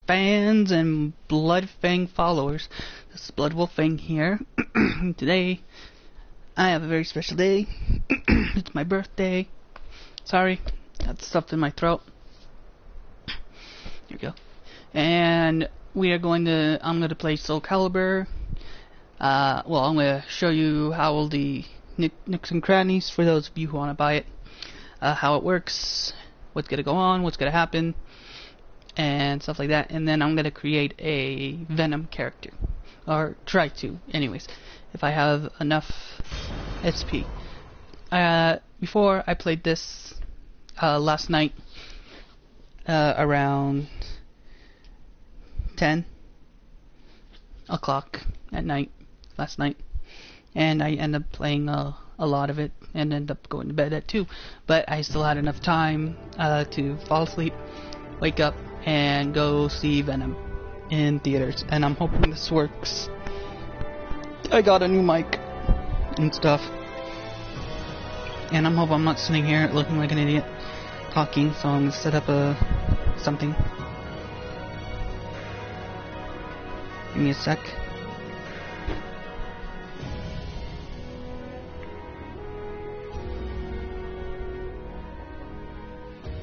fans and BloodWolfFang followers. This is BloodWolfFang here. Today, I have a very special day. It's my birthday. Sorry, got stuff in my throat. Here we go. And we are going to, I'm going to play Soulcalibur. Well, I'm going to show you how all the nicks and crannies, for those of you who want to buy it, how it works, what's going to go on, what's going to happen, and stuff like that. And then I'm going to create a Venom character. Or try to, anyways, if I have enough SP. Before I played this last night, around 10 o'clock at night, last night, and I ended up playing a lot of it and ended up going to bed at 2, but I still had enough time to fall asleep, wake up, and go see Venom in theaters, and I'm hoping this works. I got a new mic and stuff, and I'm hoping I'm not sitting here looking like an idiot talking, so I'm gonna set up something. Give me a sec.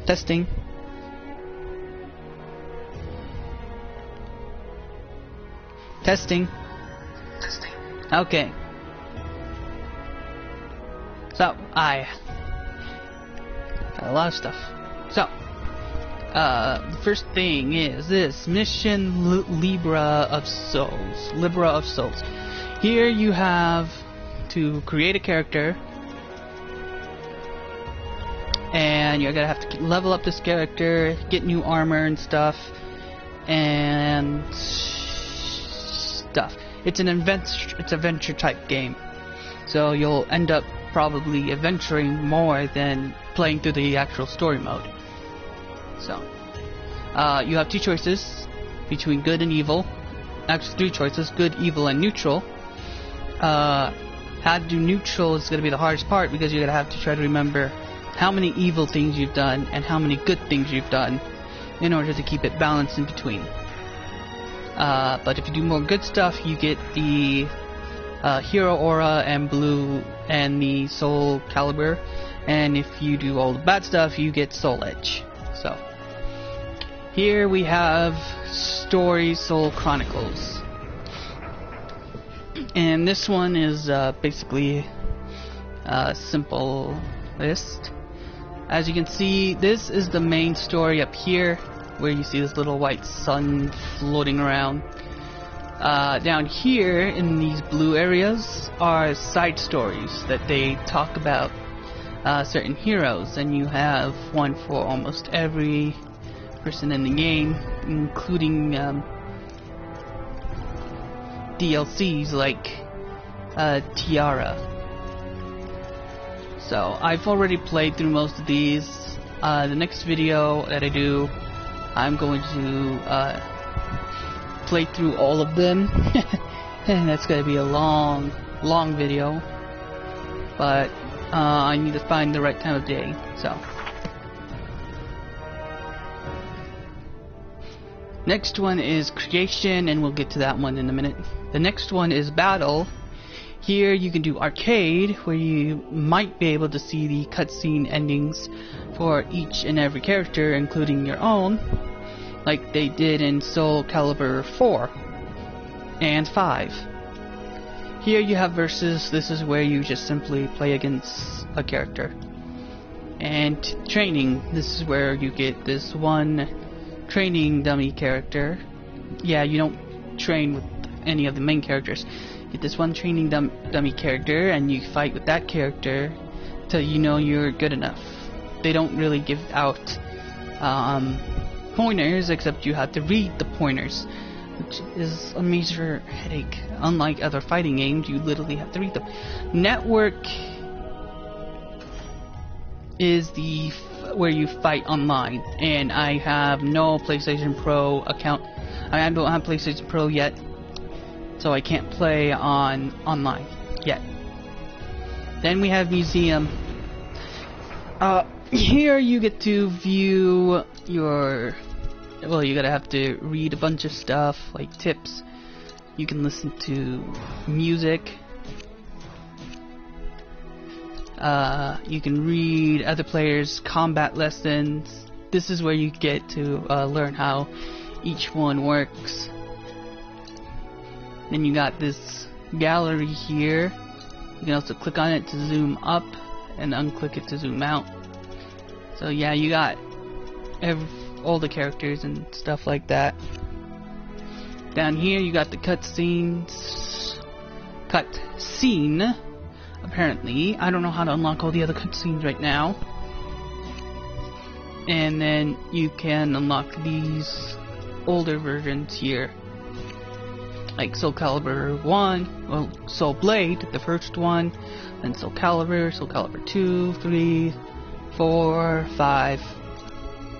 Testing. Testing. Testing. Okay. So, I got a lot of stuff. So, the first thing is this mission Libra of Souls. Libra of Souls. Here you have to create a character, and you're gonna have to level up this character, get new armor and stuff, and stuff. It's an adventure type game, so you'll end up probably adventuring more than playing through the actual story mode. So, you have two choices between good and evil. Actually, three choices: good, evil, and neutral. How to do neutral is going to be the hardest part, because you're going to have to try to remember how many evil things you've done and how many good things you've done in order to keep it balanced in between. But if you do more good stuff, you get the Hero Aura and Blue and the Soulcalibur, and if you do all the bad stuff, you get Soul Edge. So here we have Story Soul Chronicles, and this one is basically a simple list. As you can see, this is the main story up here, where you see this little white sun floating around. Down here in these blue areas are side stories that they talk about certain heroes, and you have one for almost every person in the game, including DLCs like Tiara. So I've already played through most of these. The next video that I do, I'm going to play through all of them. And that's going to be a long video, but I need to find the right time of day. So next one is creation, and we'll get to that one in a minute. The next one is battle. Here you can do arcade, where you might be able to see the cutscene endings for each and every character, including your own, like they did in Soulcalibur 4 and 5. Here you have versus. This is where you just simply play against a character. And training. This is where you get this one training dummy character. Yeah, you don't train with any of the main characters. Get this one training dummy character, and you fight with that character till you know you're good enough. They don't really give out pointers, except you have to read the pointers, which is a major headache. Unlike other fighting games, you literally have to read them. Network is where you fight online, and I have no PlayStation Pro account. I don't have PlayStation Pro yet, so I can't play online yet. Then we have museum. Here you get to view your well, you're gonna have to read a bunch of stuff like tips. You can listen to music. You can read other players' combat lessons. This is where you get to learn how each one works. Then you got this gallery here. You can also click on it to zoom up and unclick it to zoom out. So yeah, you got all the characters and stuff like that. Down here you got the cutscenes. Cutscene. Apparently, I don't know how to unlock all the other cutscenes right now. And then you can unlock these older versions here, like Soulcalibur 1, well, Soul Blade, the first one, then Soulcalibur, Soulcalibur 2, 3, 4, 5.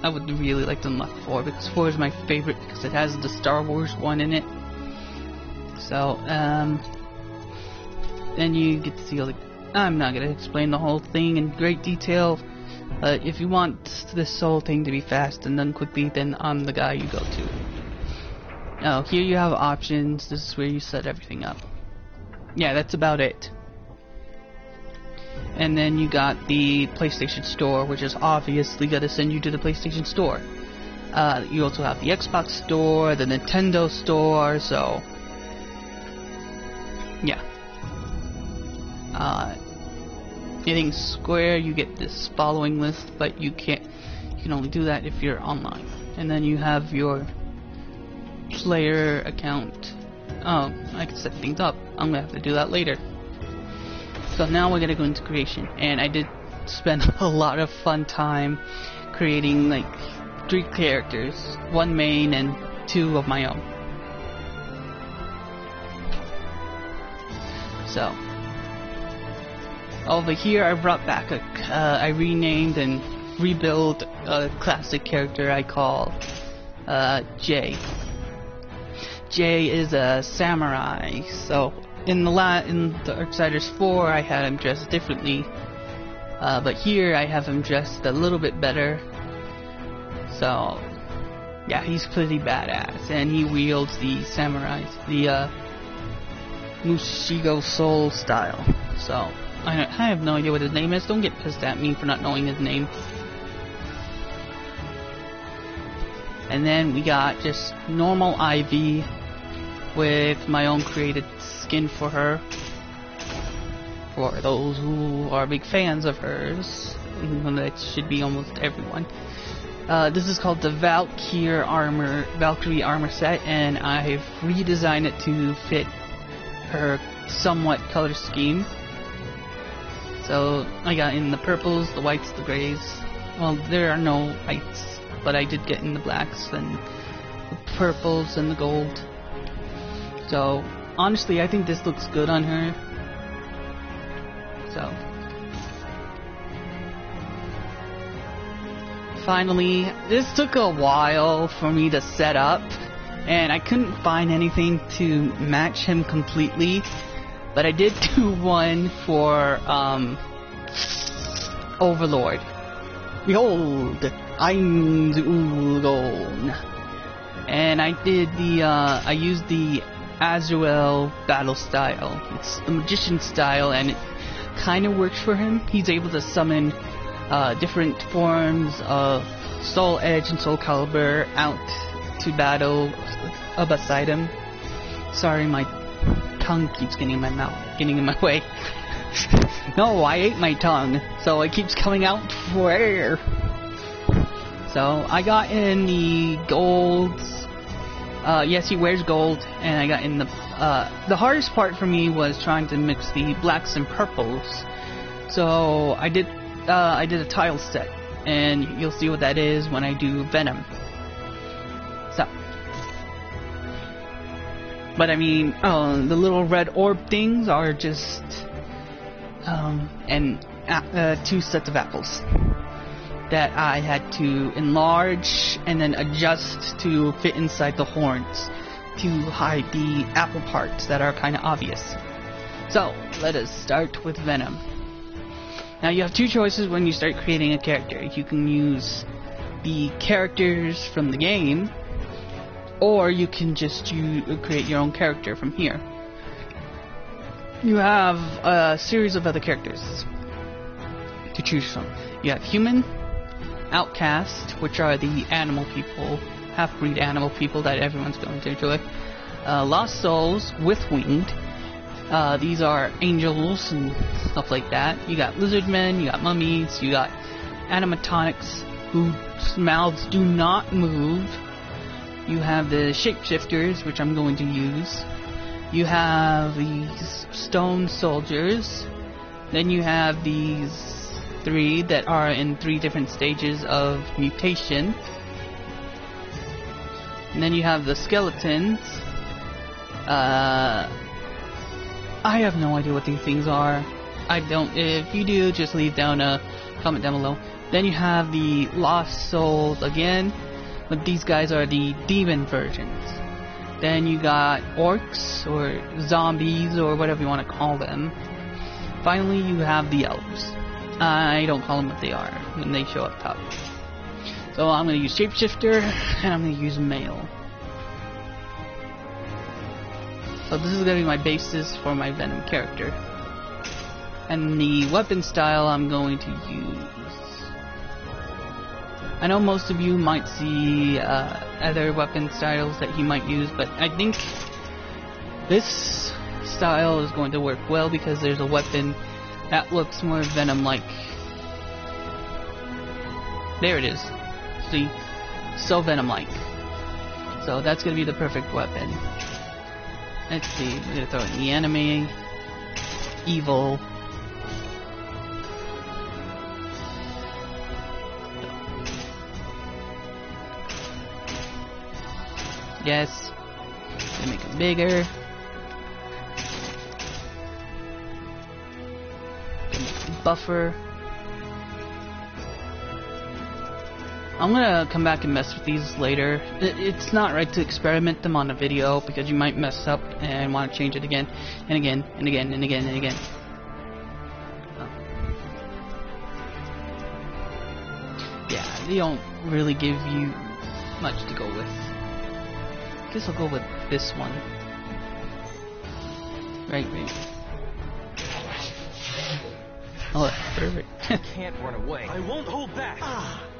I would really like to unlock 4 because 4 is my favorite because it has the Star Wars one in it. So, then you get to see all the... I'm not going to explain the whole thing in great detail. If you want this whole thing to be fast and done quickly, then I'm the guy you go to. Oh, here you have options. This is where you set everything up. Yeah, that's about it. And then you got the PlayStation Store, which is obviously going to send you to the PlayStation Store. You also have the Xbox Store, the Nintendo Store, so... yeah. Hitting square, you get this following list, but you can only do that if you're online. And then you have your player account. Oh, I can set things up. I'm gonna have to do that later. So now we're gonna go into creation, and I did spend a lot of fun time creating like 3 characters, 1 main and 2 of my own. So over here I brought back I renamed and rebuilt a classic character I call Jay. Jay is a samurai. So in the Darksiders 4 I had him dressed differently, but here I have him dressed a little bit better. So yeah, he's pretty badass, and he wields the samurai, the Mushigo Soul style. So I have no idea what his name is. Don't get pissed at me for not knowing his name. And then we got just normal Ivy with my own created skin for her. For those who are big fans of hers, that should be almost everyone. This is called the Valkyrie armor set, and I've redesigned it to fit her somewhat color scheme. So I got in the purples, the whites, the grays. Well, there are no whites, but I did get in the blacks and the purples and the gold. So honestly, I think this looks good on her. So finally, this took a while for me to set up, and I couldn't find anything to match him completely. But I did do one for Overlord. Behold, I'm the Ulgon. And I did the I used the Azrael battle style. It's the magician style, and it kind of works for him. He's able to summon different forms of Soul Edge and Soulcalibur out to battle beside him. Sorry, my tongue keeps getting in my mouth, getting in my way. No, I ate my tongue, so it keeps coming out for air. So I got in the golds. Yes, he wears gold, and I got in the hardest part for me was trying to mix the blacks and purples. So I did a tile set, and you'll see what that is when I do Venom. So, but I mean, the little red orb things are just 2 sets of apples that I had to enlarge and then adjust to fit inside the horns to hide the apple parts that are kind of obvious. So, let us start with Venom. Now you have 2 choices when you start creating a character. You can use the characters from the game, or you can just create your own character from here. You have a series of other characters to choose from. You have human, outcast, which are the animal people, half-breed animal people that everyone's going to enjoy. Lost souls with winged. These are angels and stuff like that. You got lizard men, you got mummies, you got animatronics whose mouths do not move. You have the shapeshifters, which I'm going to use. You have these stone soldiers. Then you have these 3 that are in 3 different stages of mutation. And then you have the skeletons. I have no idea what these things are. I don't. If you do, just leave down a comment down below. Then you have the lost souls again, but these guys are the demon versions. Then you got orcs or zombies or whatever you want to call them. Finally, you have the elves. I don't call them what they are when they show up top. So I'm going to use shapeshifter and I'm going to use male. So this is going to be my basis for my Venom character. And the weapon style I'm going to use. I know most of you might see other weapon styles that he might use, but I think this style is going to work well because there's a weapon that looks more Venom-like. There it is. See? So Venom-like. So that's going to be the perfect weapon. Let's see, we're going to throw in the enemy, evil. Yes. Gonna make it bigger. Gonna make it buffer. I'm gonna come back and mess with these later. It's not right to experiment them on a video because you might mess up and want to change it again and again and again and again and again. Yeah, they don't really give you much to go with. I guess I'll go with this one. Right. Oh, perfect. Can't run away. I won't hold back.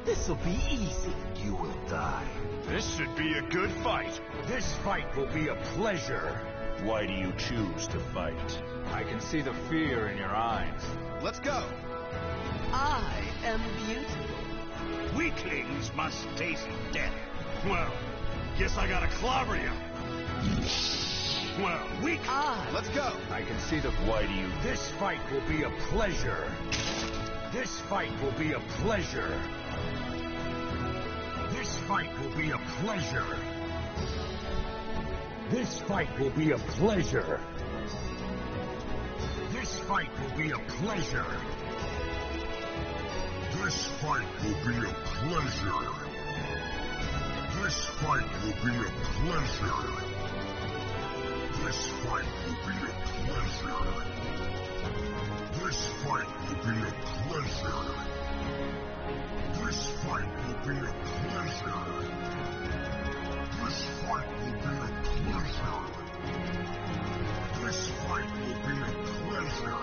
This'll be easy. You will die. This should be a good fight. This fight will be a pleasure. Why do you choose to fight? I can see the fear in your eyes. Let's go. I am beautiful. Weaklings must taste death. Well, guess I gotta clobber you. Well, weak. Let's go. I can see the... Why do you... This fight will be a pleasure. This fight will be a pleasure. This fight will be a pleasure. This fight will be a pleasure. This fight will be a pleasure. This fight will be a pleasure. This fight will be a pleasure. This fight will be a pleasure. This fight will be a pleasure. This fight will be a pleasure. This fight will be a pleasure. This fight will be a pleasure.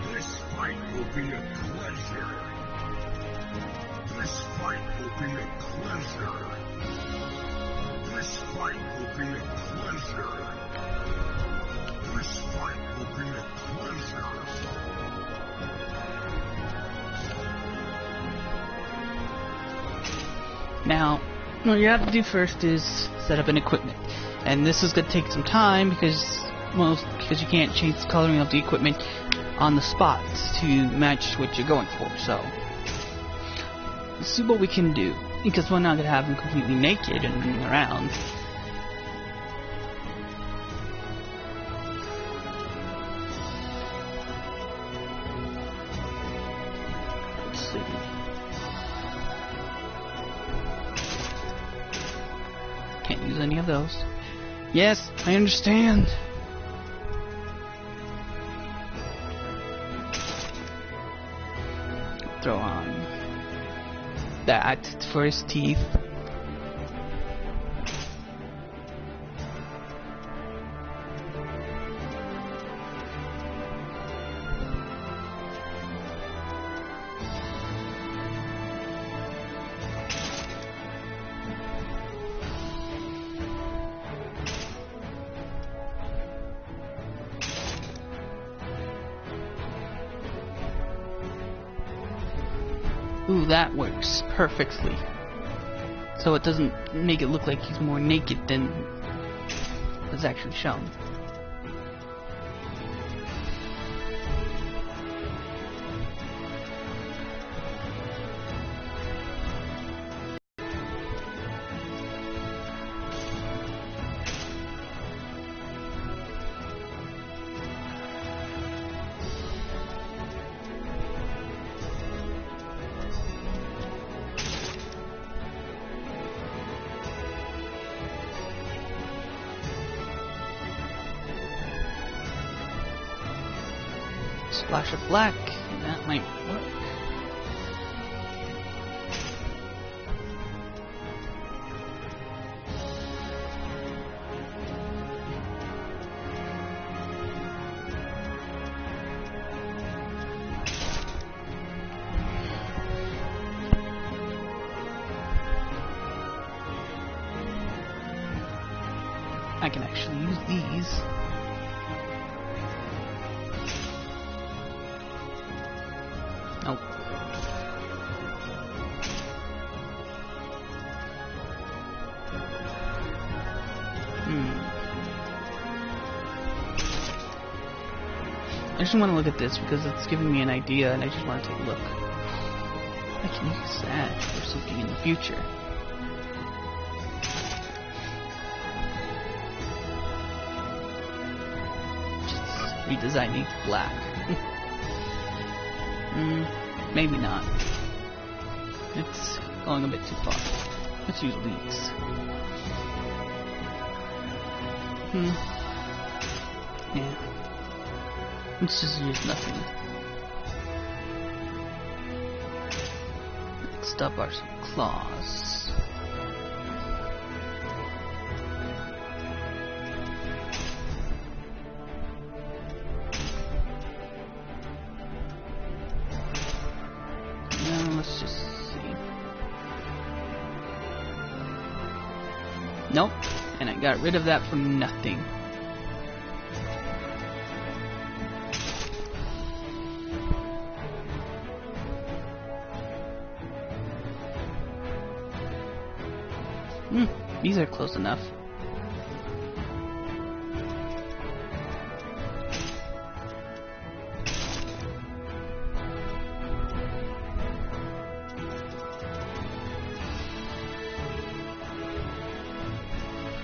This fight will be a pleasure. This fight will be a pleasure. This fight will be a pleasure. This fight will be a pleasure. Now, what you have to do first is set up an equipment, and this is going to take some time because you can't change the coloring of the equipment on the spot to match what you're going for. So, let's see what we can do because we're not going to have him completely naked and running around. Let's see. Can't use any of those. Yes, I understand. Throw on that for his teeth. Ooh, that works perfectly. So it doesn't make it look like he's more naked than is actually shown. Splash of black, and that might work. I can actually use these. Nope. I just want to look at this because it's giving me an idea and I just want to take a look. I can use that for something in the future. Just redesigning to black. Maybe not. It's going a bit too far. Let's use leaves. Yeah. Let's just use nothing. Next up are some claws. Let's just see. Nope, and I got rid of that for nothing. These are close enough.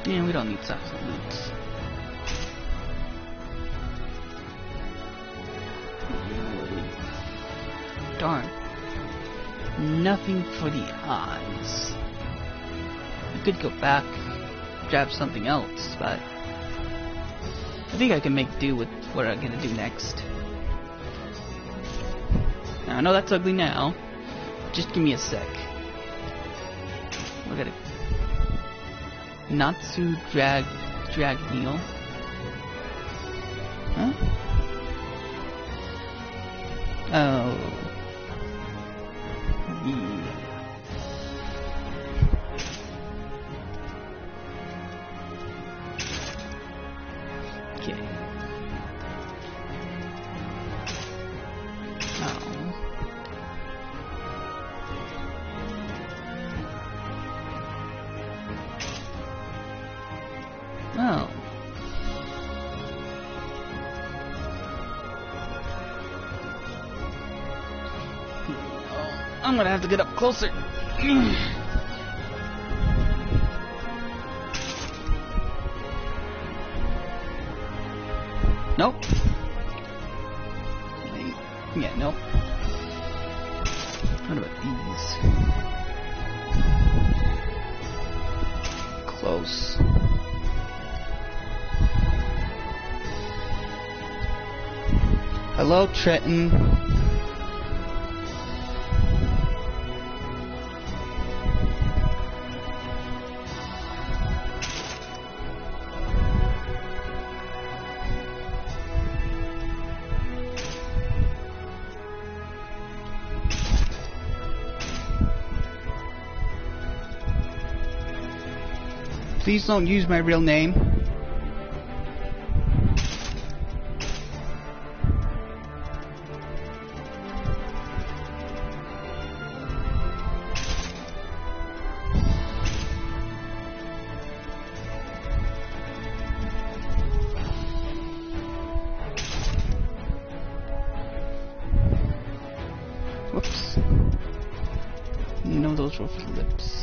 Yeah, we don't need substitutes. Darn. Nothing for the eyes. I could go back, grab something else, but I think I can make do with what I'm gonna do next. Now, I know that's ugly now. Just give me a sec. We're gonna Natsu drag heel. Huh? Oh. Yeah. Okay. Oh. Oh. I'm gonna have to get up closer. Nope. Yeah, nope. What about these? Close. Hello, Trenton. Please don't use my real name. Whoops. No, those were flips.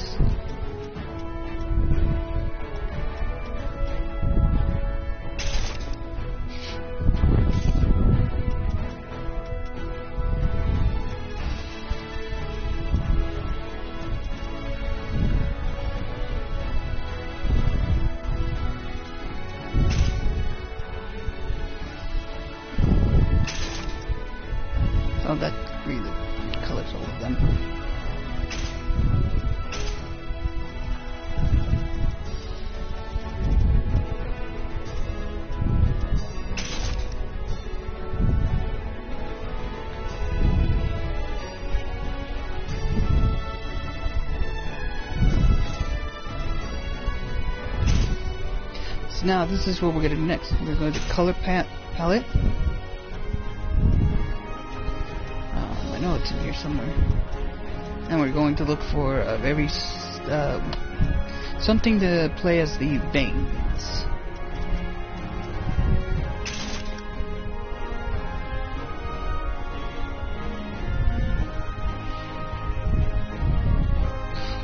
Oh, that really colors all of them. So now this is what we're going to do next. We're going to color palette. I know it's in here somewhere. And we're going to look for a very something to play as the veins.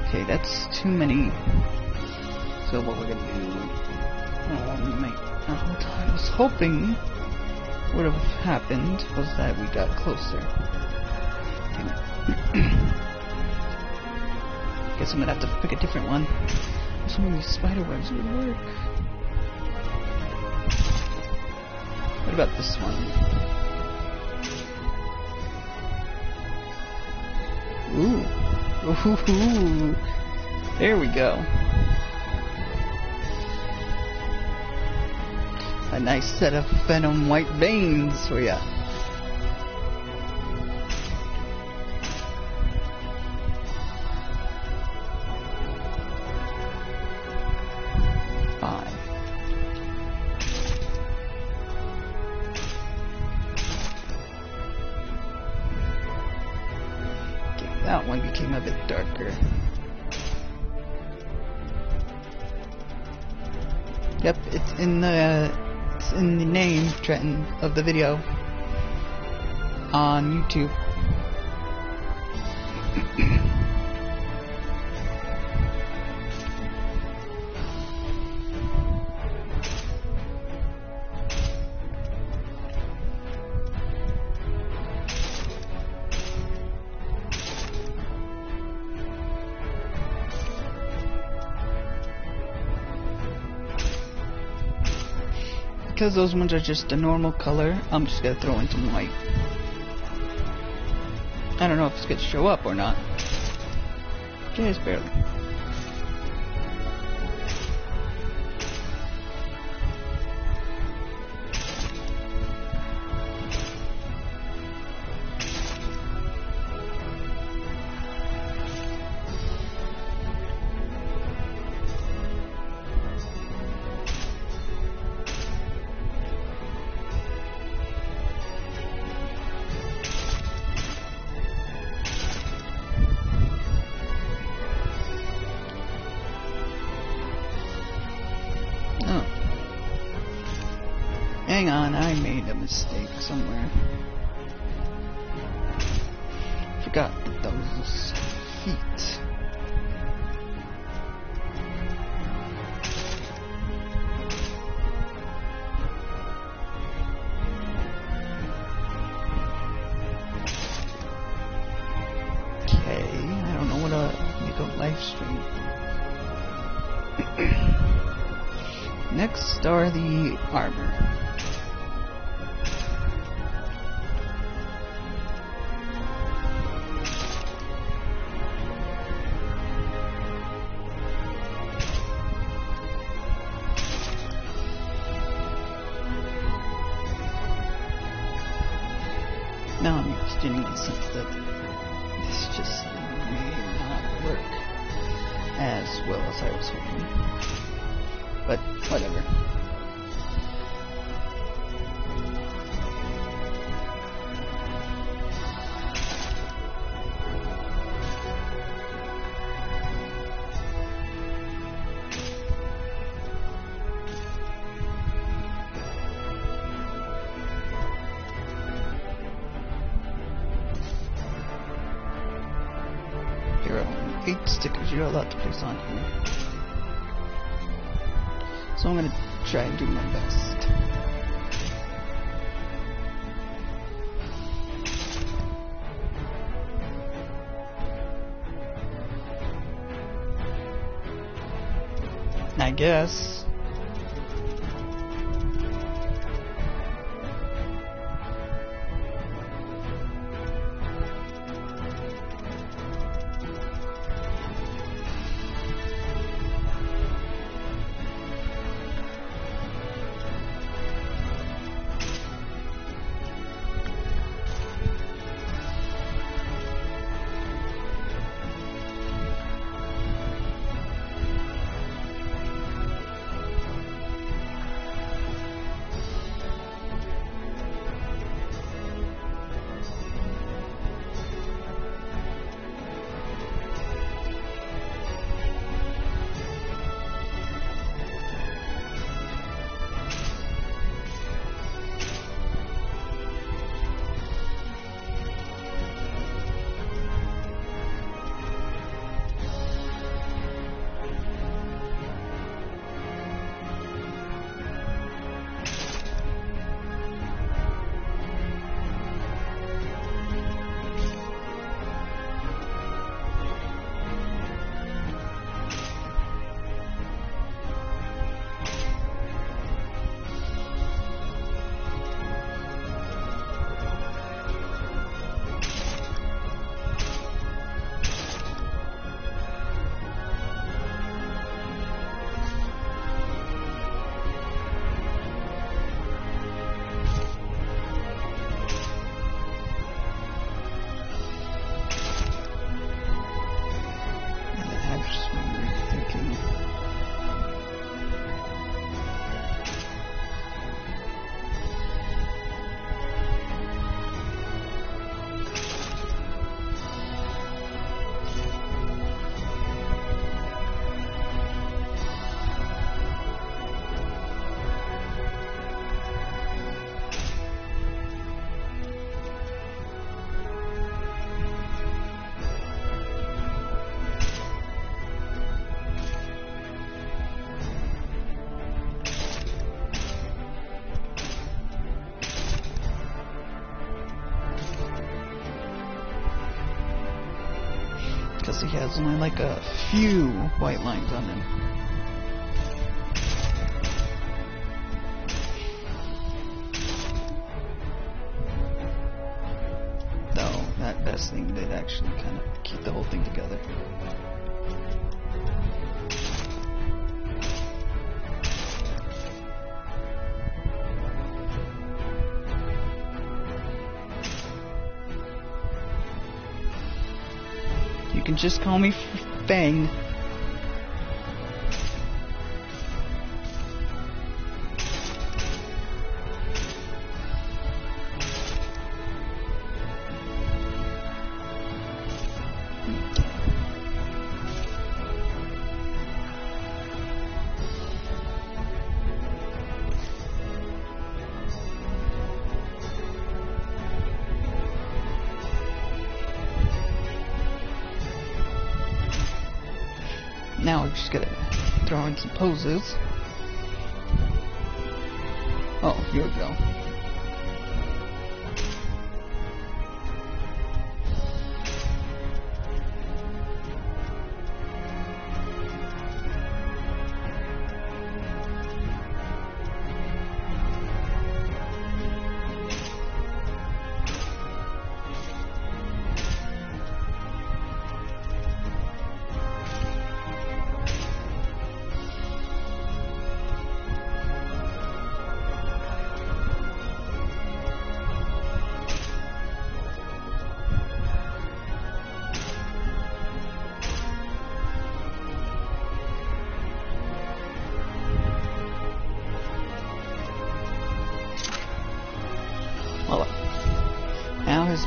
Okay, that's too many. So what we're gonna do? I was hoping what would have happened was that we got closer. Guess I'm gonna have to pick a different one. So many spider webs would work. What about this one? Ooh. Ooh. There we go. A nice set of Venom white veins for ya. Fine. Okay, that one became a bit darker. Yep, it's in the name, Trenton, of the video on YouTube. Because those ones are just a normal color, I'm just gonna throw in some white. I don't know if it's gonna show up or not. Just barely. Hang on, I made a mistake somewhere. Forgot those feet. Okay, I don't know what to make a live stream. Next are the armor. Now I'm getting the sense that this just may not work as well as I was hoping. but whatever. There are 8 stickers you're allowed to place on here. So I'm gonna try and do my best. I guess. Because he has only like a few white lines on him. Though, that best thing did actually kind of keep the whole thing together. You can just call me Fang. Now we're just gonna throw in some poses. Oh, here we go.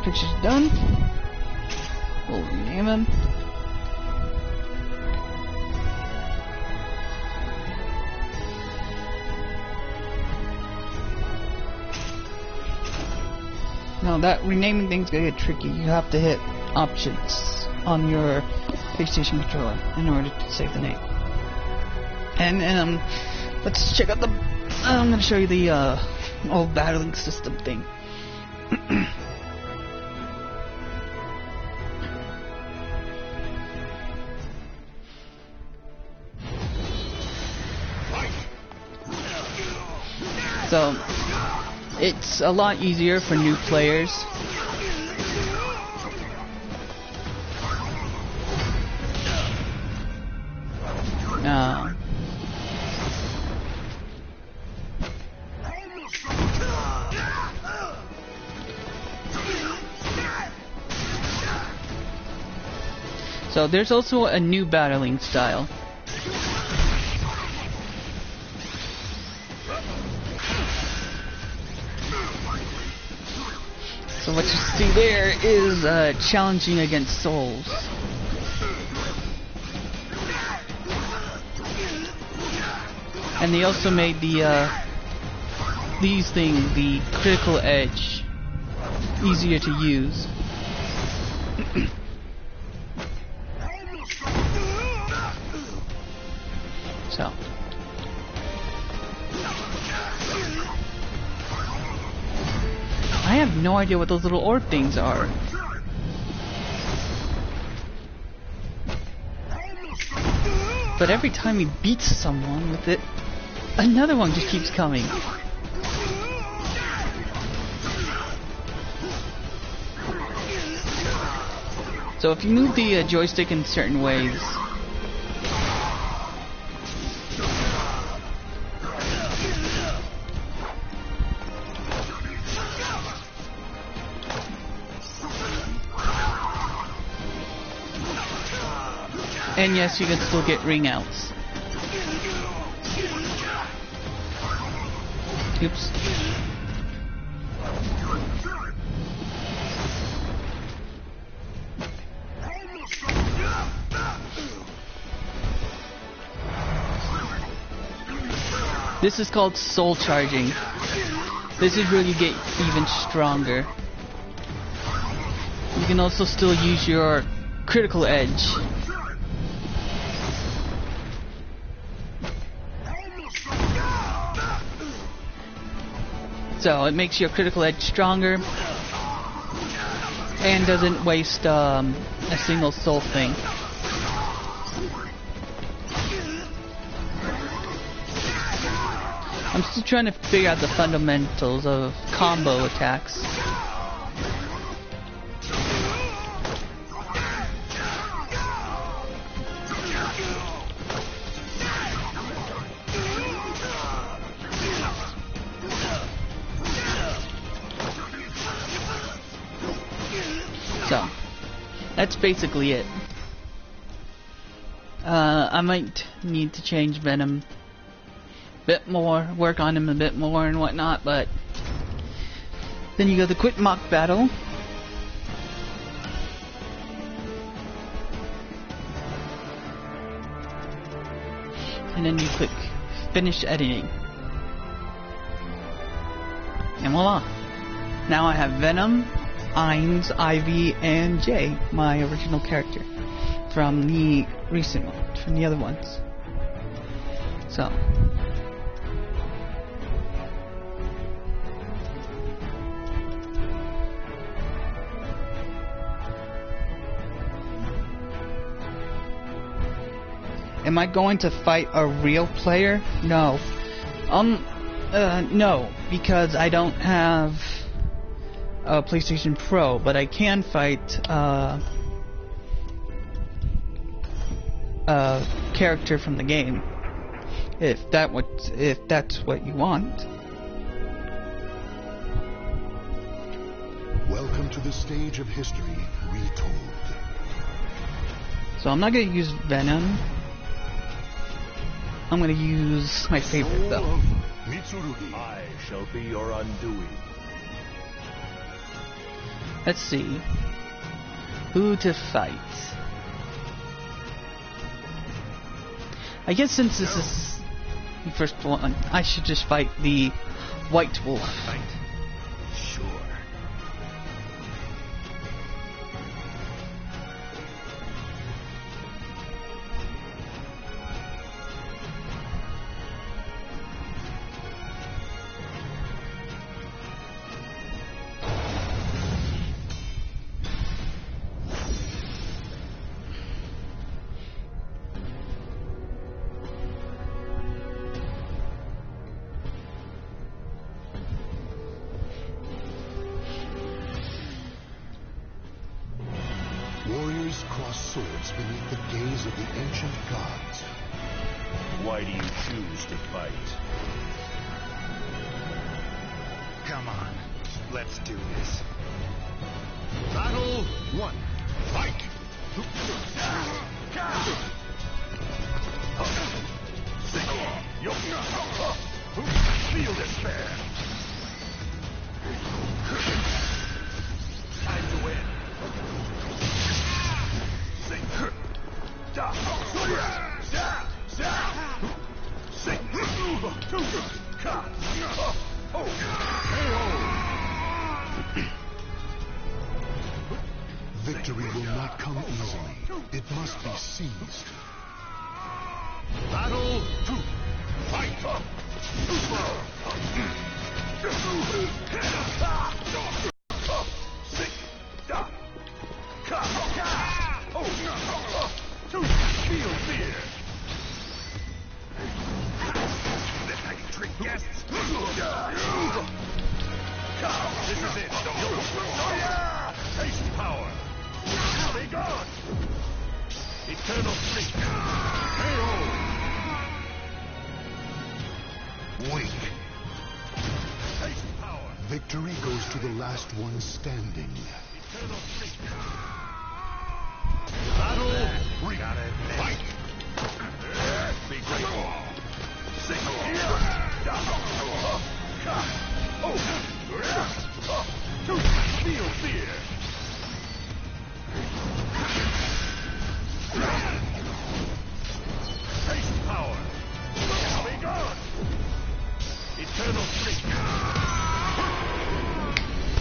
picture's done. We'll rename him. Now that renaming thing's gonna get tricky. You have to hit options on your PlayStation controller in order to save the name. And let's check out the. I'm gonna show you the old battling system thing. So it's a lot easier for new players. So there's also a new battling style. So what you see there is challenging against souls. And they also made the these things, the critical edge, easier to use. So I have no idea what those little orb things are. But every time he beats someone with it, another one just keeps coming. So if you move the joystick in certain ways, and yes, you can still get ring outs. Oops. This is called soul charging. This is where you get even stronger. You can also still use your critical edge. So it makes your critical edge stronger and doesn't waste a single soul thing. I'm still trying to figure out the fundamentals of combo attacks. So, that's basically it. I might need to change Venom a bit more, work on him a bit more and whatnot, but then you go to quit mock battle. And then you click finish editing. And voila! Now I have Venom, Ainz, Ivy, and Jay, my original character from the recent one, from the other ones. So, am I going to fight a real player? No. No, because I don't have a PlayStation Pro, but I can fight a character from the game, if that's what you want. Welcome to the stage of history retold. So I'm not going to use Venom. I'm going to use my favorite though. I shall be your undoing. Let's see. Who to fight? I guess since this is the first one, I should just fight the White Wolf. Fight. Sure. Warriors cross swords beneath the gaze of the ancient gods. Why do you choose to fight? Come on, let's do this. Battle 1. Fight! Feel despair! Time to win! Victory will not come easily. It must be seized. Battle 2. Fight! Feel fear! That's how you treat guests. This is it! Taste power! Be gone! Eternal sleep! KO! Weak. Taste power! Victory goes to the last one standing. Eternal sleep! Battle 3! Fight! Be grateful! Feel fear! Taste power! Be gone! Eternal sleep!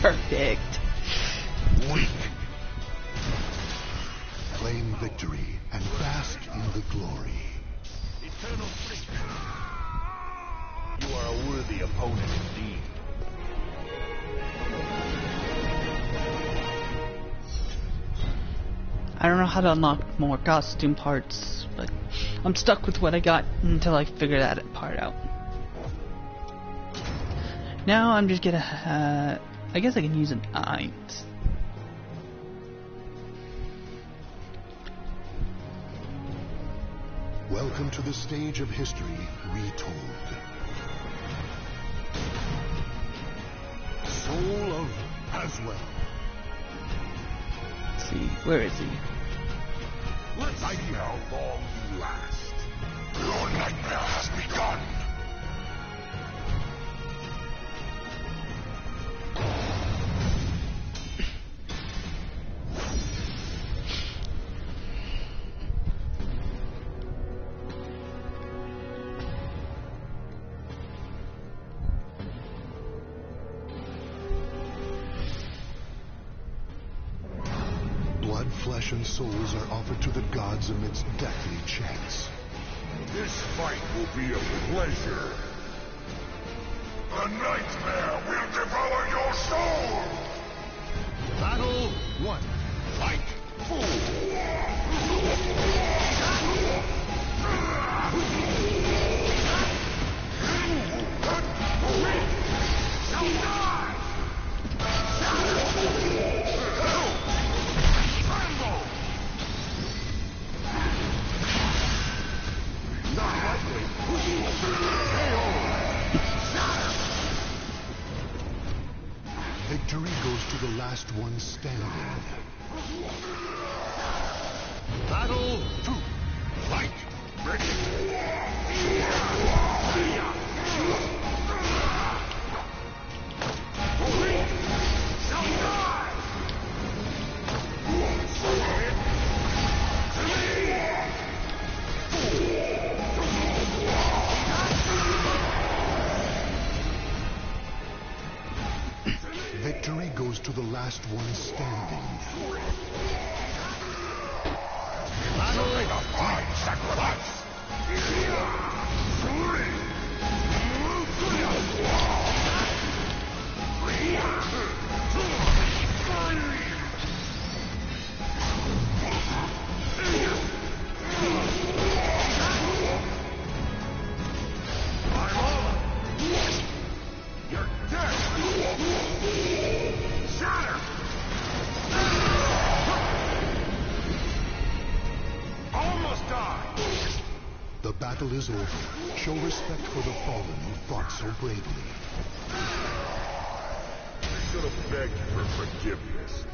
Perfect. Weak. Claim victory and bask in the glory. Eternal sleep! You are a worthy opponent indeed. I don't know how to unlock more costume parts, but I'm stuck with what I got until I figure that part out. Now I'm just gonna, I guess I can use an eye. Welcome to the stage of history retold. Soul of Haswell. Let's see, where is he? Let's see how long you last. Your nightmare has begun. Blood, flesh, and souls are offered to the gods amidst deathly chants. This fight will be a pleasure. The nightmare will devour your soul! Battle 1. Fight! Victory goes to the last one standing. Battle 2. Fight! goes to the last one standing. Make a fine sacrifice! You're dead! Shatter! Almost died! The battle is over. Show respect for the fallen who fought so bravely. I should have begged for forgiveness.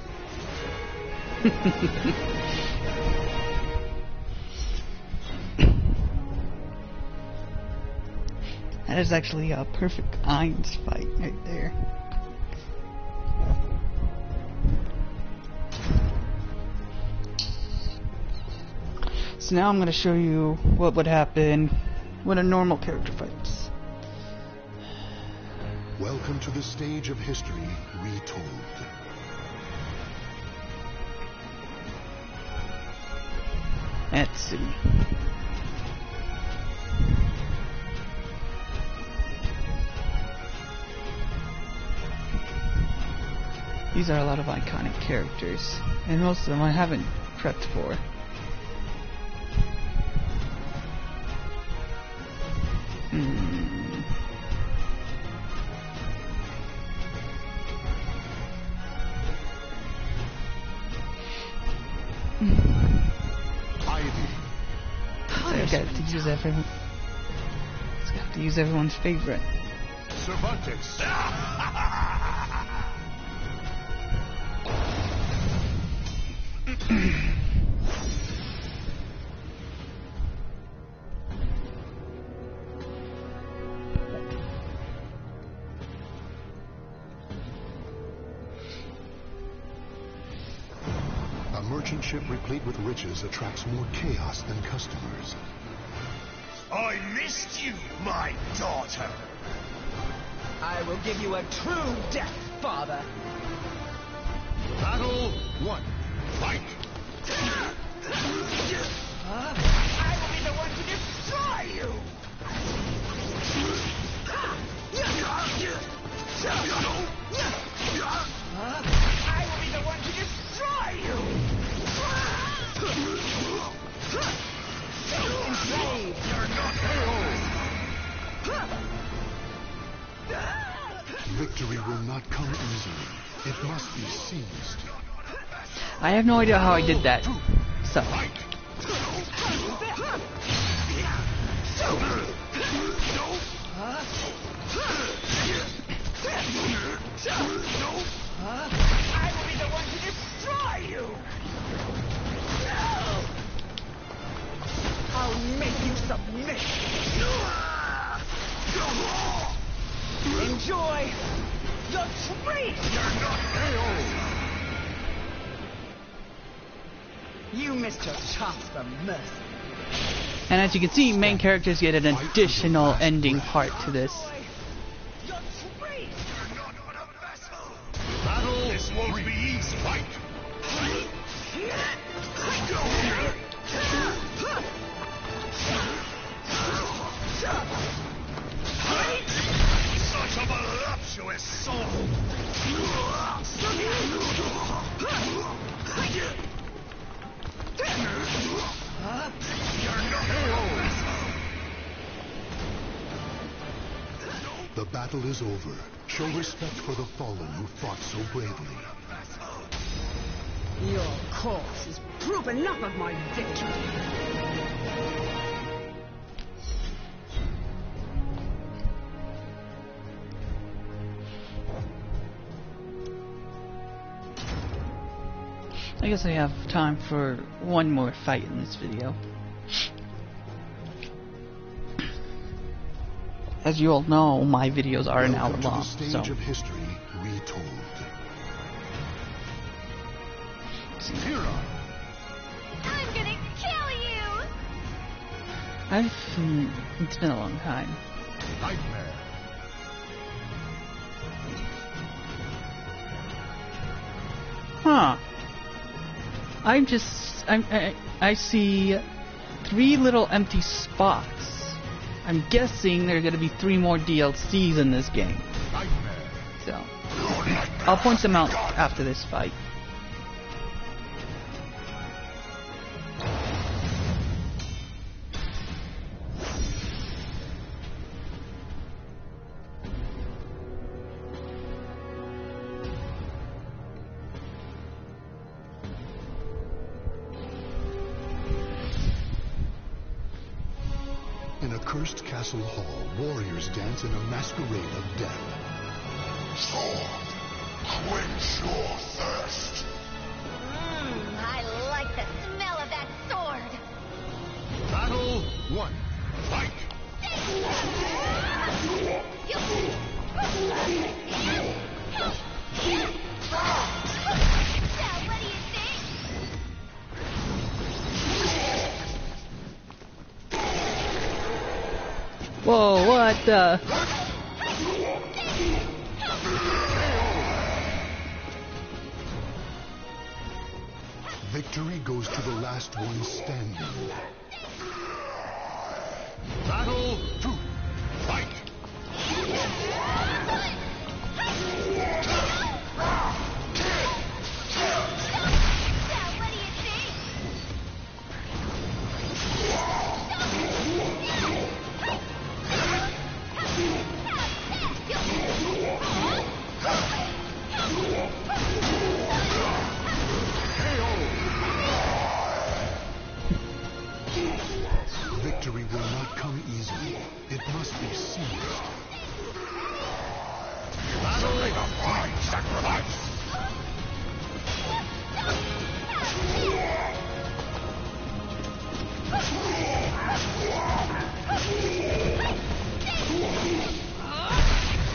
That is actually a perfect Ainz fight right there. So now I'm going to show you what would happen when a normal character fights. Welcome to the stage of history retold. Let's see. These are a lot of iconic characters, and most of them I haven't prepped for. I've got to use everyone. It's got to use everyone's favorite. Cervantes. A merchant ship replete with riches attracts more chaos than customers. I missed you, my daughter. I will give you a true death, father. Battle 1. Fight. I will be the one to destroy you. I will be the one to destroy you. Enslaved. You're not Victory will not come easily. It must be seized. I have no idea how I did that. So. I will be the one to destroy you. I'll make you submit. Enjoy your treat. You're not You missed your chance for mercy. And as you can see, main characters get an additional ending part to this. Your treat. Battle. This won't be easy. Fight. Such a voluptuous soul. The battle is over. Show respect for the fallen who fought so bravely. Your corpse is proof enough of my victory. I guess I have time for one more fight in this video. As you all know, my videos are an hour Welcome to long, the stage so of history retold. I'm gonna kill you! it's been a long time. Nightmare. Huh. I see 3 little empty spots. I'm guessing there are gonna be 3 more DLCs in this game. So, I'll point them out after this fight. In a cursed castle hall, warriors dance in a masquerade of death. Sword, quench your thirst. I like the smell of that sword. Battle 1. Fight! Now, what do you think? Whoa, what the? Victory goes to the last one standing. Battle 2. Fight! Now, what do you think? Victory will not come easily. It must be seized. Sacrifice!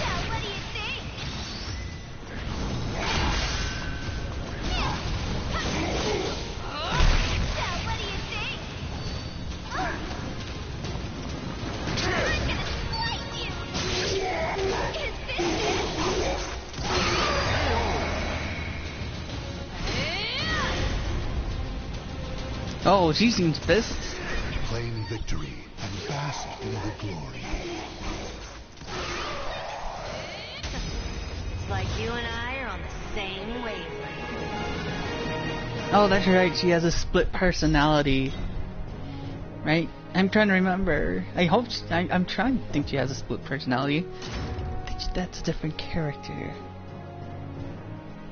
Now, what do you think? Now, what do you think? I'm gonna slice you! Is this it? Oh, she seems pissed. Claim victory and bask in the glory. It's like you and I are on the same wavelength. Oh, that's right. She has a split personality. Right? I'm trying to remember. I'm trying to think she has a split personality. I think that's a different character.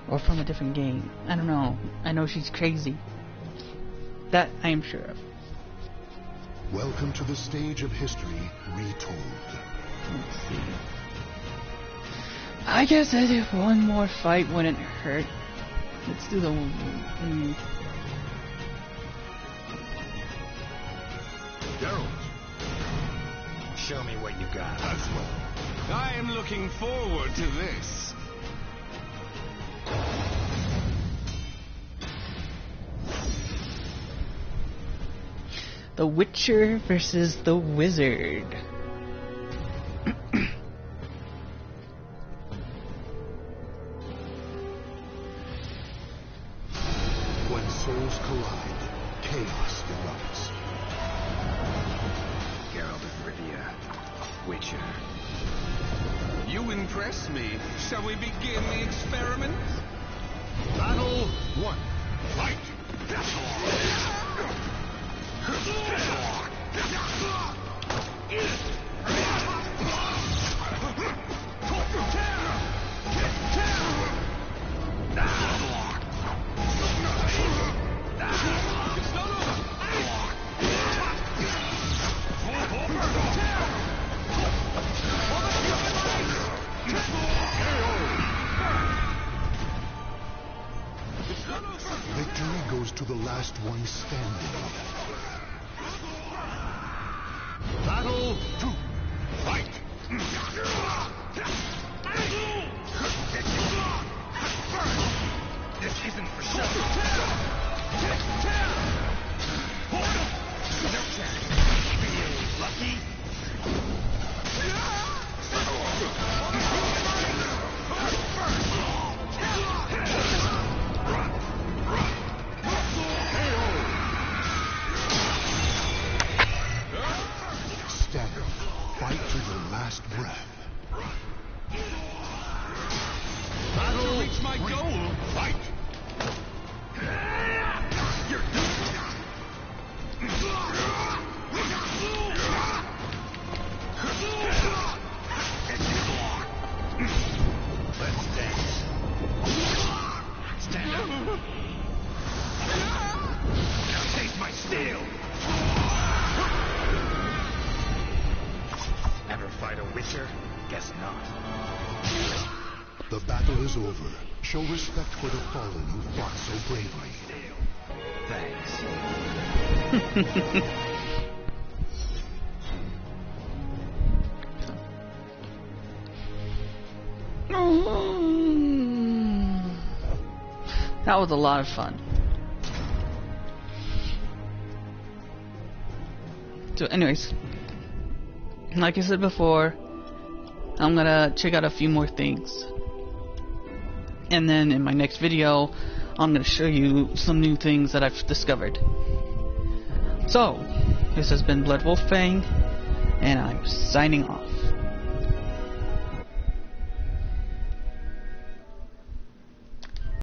Or from a different game. I don't know. I know she's crazy. That I am sure of. Welcome to the stage of history retold. Let's see. I guess I think one more fight wouldn't hurt. Let's do the one. Geralt, Show me what you got. I am looking forward to this. The Witcher versus the Wizard. When souls collide, chaos erupts. Geralt of Rivia, Witcher. You impress me. Shall we begin the experiment? Battle 1. Fight! Victory goes to the last one standing. Battle 2. Fight! This isn't for show. No chance. Feel lucky? breath. Battle! Reach my goal! Fight! You're Let's dance. Stand up. Now taste my steel. Ever fight a witcher? Guess not. The battle is over. Show respect for the fallen who fought so bravely. Thanks. That was a lot of fun. So anyways, like I said before, I'm gonna check out a few more things. And then in my next video, I'm gonna show you some new things that I've discovered. So, this has been BloodWolfFang, and I'm signing off.